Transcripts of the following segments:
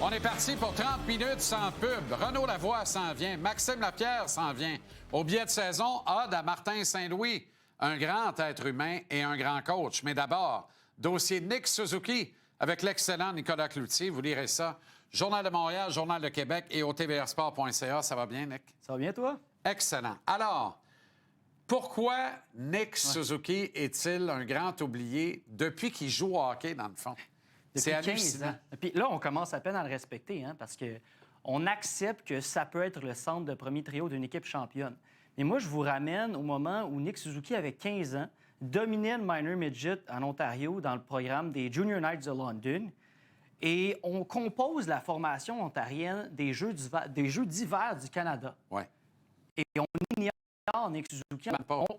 On est parti pour 30 minutes sans pub. Renaud Lavoie s'en vient. Maxime Lapierre s'en vient. Au billet de saison, ode à Martin Saint-Louis. Un grand être humain et un grand coach. Mais d'abord, dossier Nick Suzuki avec l'excellent Nicolas Cloutier. Vous lirez ça. Journal de Montréal, Journal de Québec et au tvrsport.ca. Ça va bien, Nick? Ça va bien, toi? Excellent. Alors, pourquoi Nick Suzuki est-il un grand oublié depuis qu'il joue au hockey, dans le fond? C'est hallucinant. Puis là, on commence à peine à le respecter, hein, parce qu'on accepte que ça peut être le centre de premier trio d'une équipe championne. Mais moi, je vous ramène au moment où Nick Suzuki avait 15 ans, dominait le minor midget en Ontario dans le programme des Junior Knights de London. Et on compose la formation ontarienne des Jeux d'hiver du Canada. Ouais. Et on ignore Nick Suzuki.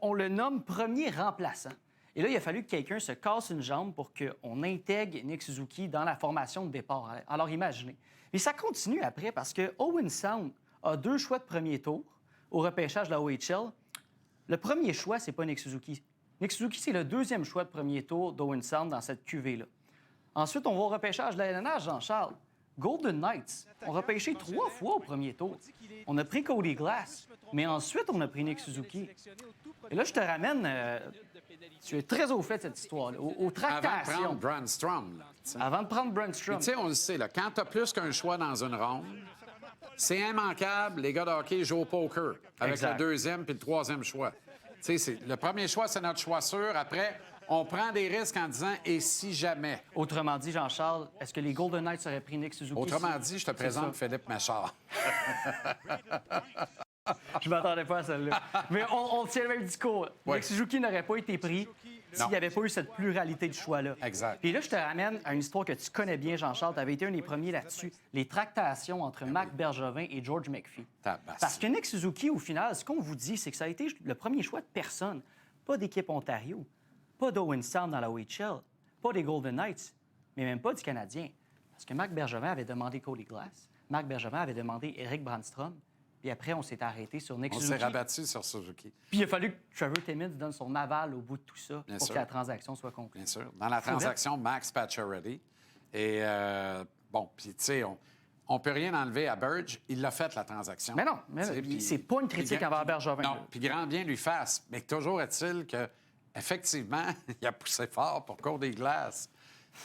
On le nomme premier remplaçant. Et là, il a fallu que quelqu'un se casse une jambe pour qu'on intègre Nick Suzuki dans la formation de départ. Alors, imaginez. Et ça continue après parce que Owen Sound a 2 choix de premier tour au repêchage de la OHL. Le premier choix, c'est pas Nick Suzuki. Nick Suzuki, c'est le 2e choix de premier tour d'Owen Sound dans cette cuvée-là. Ensuite, on va au repêchage de la LNH, Jean-Charles. Golden Knights ont repêché 3 fois au premier tour. On a pris Cody Glass, mais ensuite, on a pris Nick Suzuki. Et là, je te ramène... tu es très au fait de cette histoire-là, aux tractations. Avant de prendre Brandstrom. Avant de prendre Brandstrom. Tu sais, on le sait, là, quand tu as plus qu'un choix dans une ronde, c'est immanquable, les gars de hockey jouent au poker avec Exact. le 2e puis le 3e choix. Tu sais, le premier choix, c'est notre choix sûr. Après, on prend des risques en disant « et si jamais ». Autrement dit, Jean-Charles, est-ce que les Golden Knights auraient pris Nick Suzuki? Autrement dit, je te présente Philippe Machard. Je m'attendais pas à celle-là. Mais on tient le même discours. Oui. Nick Suzuki n'aurait pas été pris s'il n'y avait pas eu cette pluralité de choix-là. Exact. Puis là, je te ramène à une histoire que tu connais bien, Jean-Charles. Tu avais été un des premiers là-dessus. Les tractations entre Marc Bergevin et George McPhee. Parce que Nick Suzuki, au final, ce qu'on vous dit, c'est que ça a été le premier choix de personne. Pas d'équipe Ontario, pas d'Owen Sound dans la OHL, pas des Golden Knights, mais même pas du Canadien. Parce que Marc Bergevin avait demandé Cody Glass. Marc Bergevin avait demandé Eric Brandstrom. Puis après, on s'est arrêté sur Nick Suzuki. On s'est rabattu sur Suzuki. Puis il a fallu que Trevor Timmins donne son aval au bout de tout ça Bien pour sûr. que la transaction soit conclue. Bien sûr. Dans la transaction, Max Pacioretty. Et bon, puis tu sais, on peut rien enlever à Burge. Il l'a fait, la transaction. Mais non, Puis- c'est pas une critique puis- envers Bergevin. Non, puis grand bien lui fasse. Mais toujours est-il que, effectivement, il a poussé fort pour Cody Glass.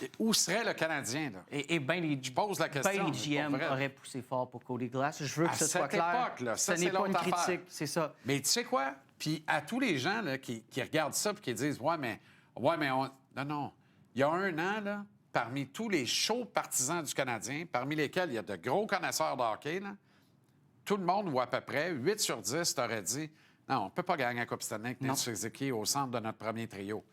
Et où serait le Canadien, là? Et bien les, Je pose la question. ben les GM pour vrai. auraient poussé fort pour Cody Glass. Je veux que À ce soit cette clair. époque-là, ce ça, n'est c'est pas une l'autre critique, affaire. c'est ça. Mais tu sais quoi? Puis à tous les gens là, qui regardent ça et qui disent ouais, mais on... Non. Il y a un an, là, parmi tous les chauds partisans du Canadien, parmi lesquels il y a de gros connaisseurs de hockey, là, tout le monde, ou à peu près, 8 sur 10 t'aurait dit non, on ne peut pas gagner la Coupe Stanley avec Nick Suzuki au centre de notre premier trio.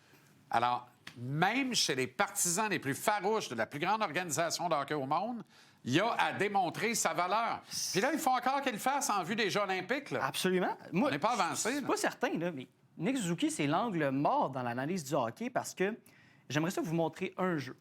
Alors, même chez les partisans les plus farouches de la plus grande organisation de hockey au monde, il y a à démontrer sa valeur. Puis là, il faut encore qu'il le fasse en vue des Jeux olympiques. Là. Absolument. Moi, On n'est pas avancé, Je suis là. pas certain, là, mais Nick Suzuki, c'est l'angle mort dans l'analyse du hockey parce que j'aimerais ça vous montrer un jeu.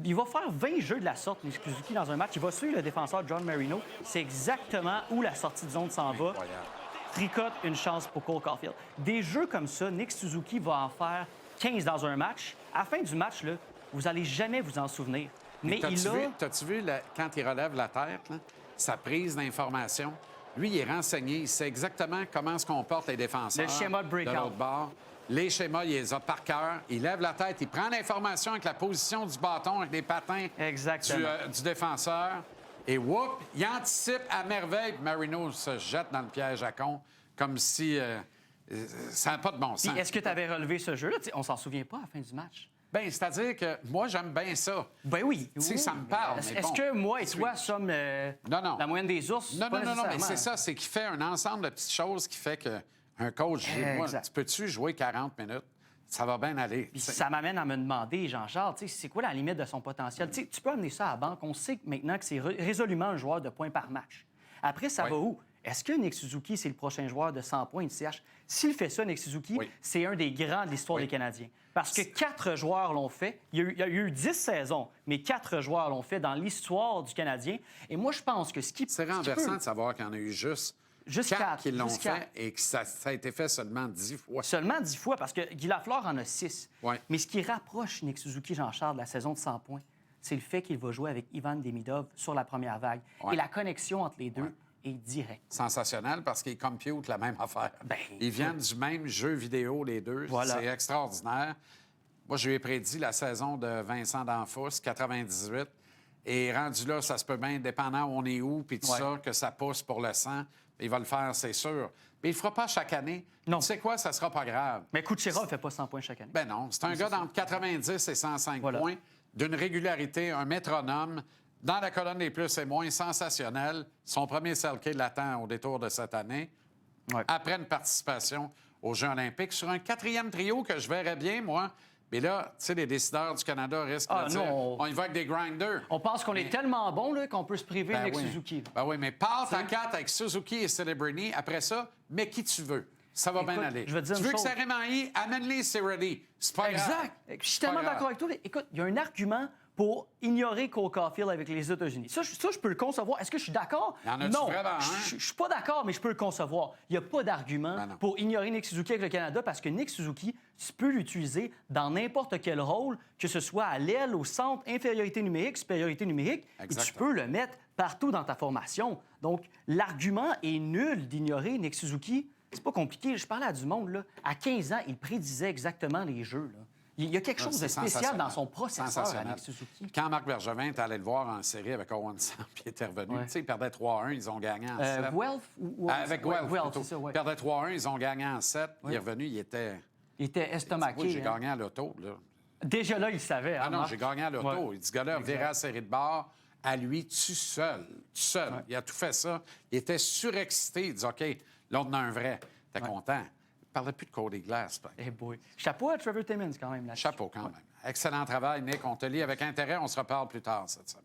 Il va faire 20 jeux de la sorte, Nick Suzuki, dans un match. Il va suivre le défenseur John Marino. C'est exactement où la sortie de zone s'en va. Incroyable. Tricote, une chance pour Cole Caulfield. Des jeux comme ça, Nick Suzuki va en faire 15 dans un match. À la fin du match, là, vous n'allez jamais vous en souvenir. Mais T'as-tu vu quand il relève la tête, là, sa prise d'information? Lui, il est renseigné. Il sait exactement comment se comportent les défenseurs. Le schéma de breakout. l'autre bord. Les schémas, il les a par cœur. Il lève la tête, il prend l'information avec la position du bâton, avec les patins du défenseur. Et whoop, il anticipe à merveille. Marino se jette dans le piège à con, comme si ça n'a pas de bon sens. Est-ce que tu avais relevé ce jeu-là? On s'en souvient pas à la fin du match. Bien, c'est-à-dire que moi, j'aime bien ça. Ben oui. Tu sais, ça me parle. mais Est-ce bon, que moi et toi sommes Non. la moyenne des ours? Non, Pas mais nécessairement. c'est ça, c'est qu'il fait un ensemble de petites choses qui fait qu'un coach dit, moi, Exact. tu peux-tu jouer 40 minutes? Ça va bien aller. Puis ça m'amène à me demander, Jean-Charles, c'est quoi la limite de son potentiel? Tu peux amener ça à la banque. On sait maintenant que c'est résolument un joueur de points par match. Après, ça va où? Est-ce que Nick Suzuki, c'est le prochain joueur de 100 points ICH? S'il fait ça, Nick Suzuki, c'est un des grands de l'histoire des Canadiens. Parce que 4 joueurs l'ont fait. Il y a eu 10 saisons, mais 4 joueurs l'ont fait dans l'histoire du Canadien. Et moi, je pense que C'est renversant de savoir qu'il y en a eu juste 4 qui l'ont fait et que ça a été fait seulement 10 fois. Seulement 10 fois, parce que Guy Lafleur en a 6. Ouais. Mais ce qui rapproche Nick Suzuki, Jean-Charles, de la saison de 100 points, c'est le fait qu'il va jouer avec Ivan Demidov sur la première vague. Ouais. Et la connexion entre les deux est directe. Sensationnel parce qu'ils computent la même affaire. Ben, Ils viennent du même jeu vidéo, les deux. Voilà. C'est extraordinaire. Moi, je lui ai prédit la saison de Vincent D'Anfos, 98. Et rendu là, ça se peut bien, dépendant où on est où, puis tout ça, que ça pousse pour le sang. Il va le faire, c'est sûr. Mais il ne le fera pas chaque année. Non. Tu sais quoi, ça ne sera pas grave. Mais Kucherov ne fait pas 100 points chaque année. Ben non, c'est un gars d'entre 90 et 105 Voilà. points, d'une régularité, un métronome. Dans la colonne des plus et moins, sensationnel. Son premier Selke l'attend au détour de cette année. Ouais. Après une participation aux Jeux olympiques, sur un quatrième trio que je verrais bien, moi. Mais là, tu sais, les décideurs du Canada risquent de dire on y va avec des grinders. On pense qu'on est tellement bon là, qu'on peut se priver de Nick oui. Suzuki. là. Ben oui, mais part à 4 avec Suzuki et Celebrini. Après ça, mais qui tu veux. Ça va bien Écoute, aller. je vais te dire tu une veux que chose. c'est Remailly, amène-les, c'est ready. C'est pas grave. Exact. Je suis Pas tellement grave. d'accord avec toi. Écoute, il y a un argument pour ignorer Cole Caulfield avec les États-Unis. Ça, je peux le concevoir. Est-ce que je suis d'accord? Y en a-tu Non. vraiment un? Je suis pas d'accord, mais je peux le concevoir. Il n'y a pas d'argument Ben non. pour ignorer Nick Suzuki avec le Canada parce que Nick Suzuki, tu peux l'utiliser dans n'importe quel rôle, que ce soit à l'aile, au centre, infériorité numérique, supériorité numérique, et tu Exactement. peux le mettre partout dans ta formation. Donc, l'argument est nul d'ignorer Nick Suzuki. C'est pas compliqué. Je parlais à du monde, là. À 15 ans, il prédisait exactement les jeux, là. Il y a quelque chose de C'est spécial sensationnel. dans son processeur à Sensationnel. Nick Suzuki. Quand Marc Bergevin est allé le voir en série avec Owen Sound, puis il était revenu, Ouais. tu sais, il perdait 3-1, ils ont gagné en 7. Guelph ou... Avec Ouais, Guelph, Guelph, plutôt. c'est ça, ouais. Ils perdaient 3-1, ils ont gagné en 7. Il est revenu, il était... Il était estomaqué. Oui, j'ai hein. gagné à l'auto, là. Déjà là, il savait. Ah hein, non, Marc? j'ai gagné à l'auto. Ouais. Il dit, ce gars-là, viré à la série de bar, à lui, tout seul. Il a tout fait ça. Il était surexcité. Il dit, OK, là, on en a un vrai. T'es content. Il parlait plus de Cody Glass. Eh boy. Chapeau à Trevor Timmons, quand même. Là. Chapeau, quand même. Excellent travail, Nick. On te lit avec intérêt. On se reparle plus tard cette semaine.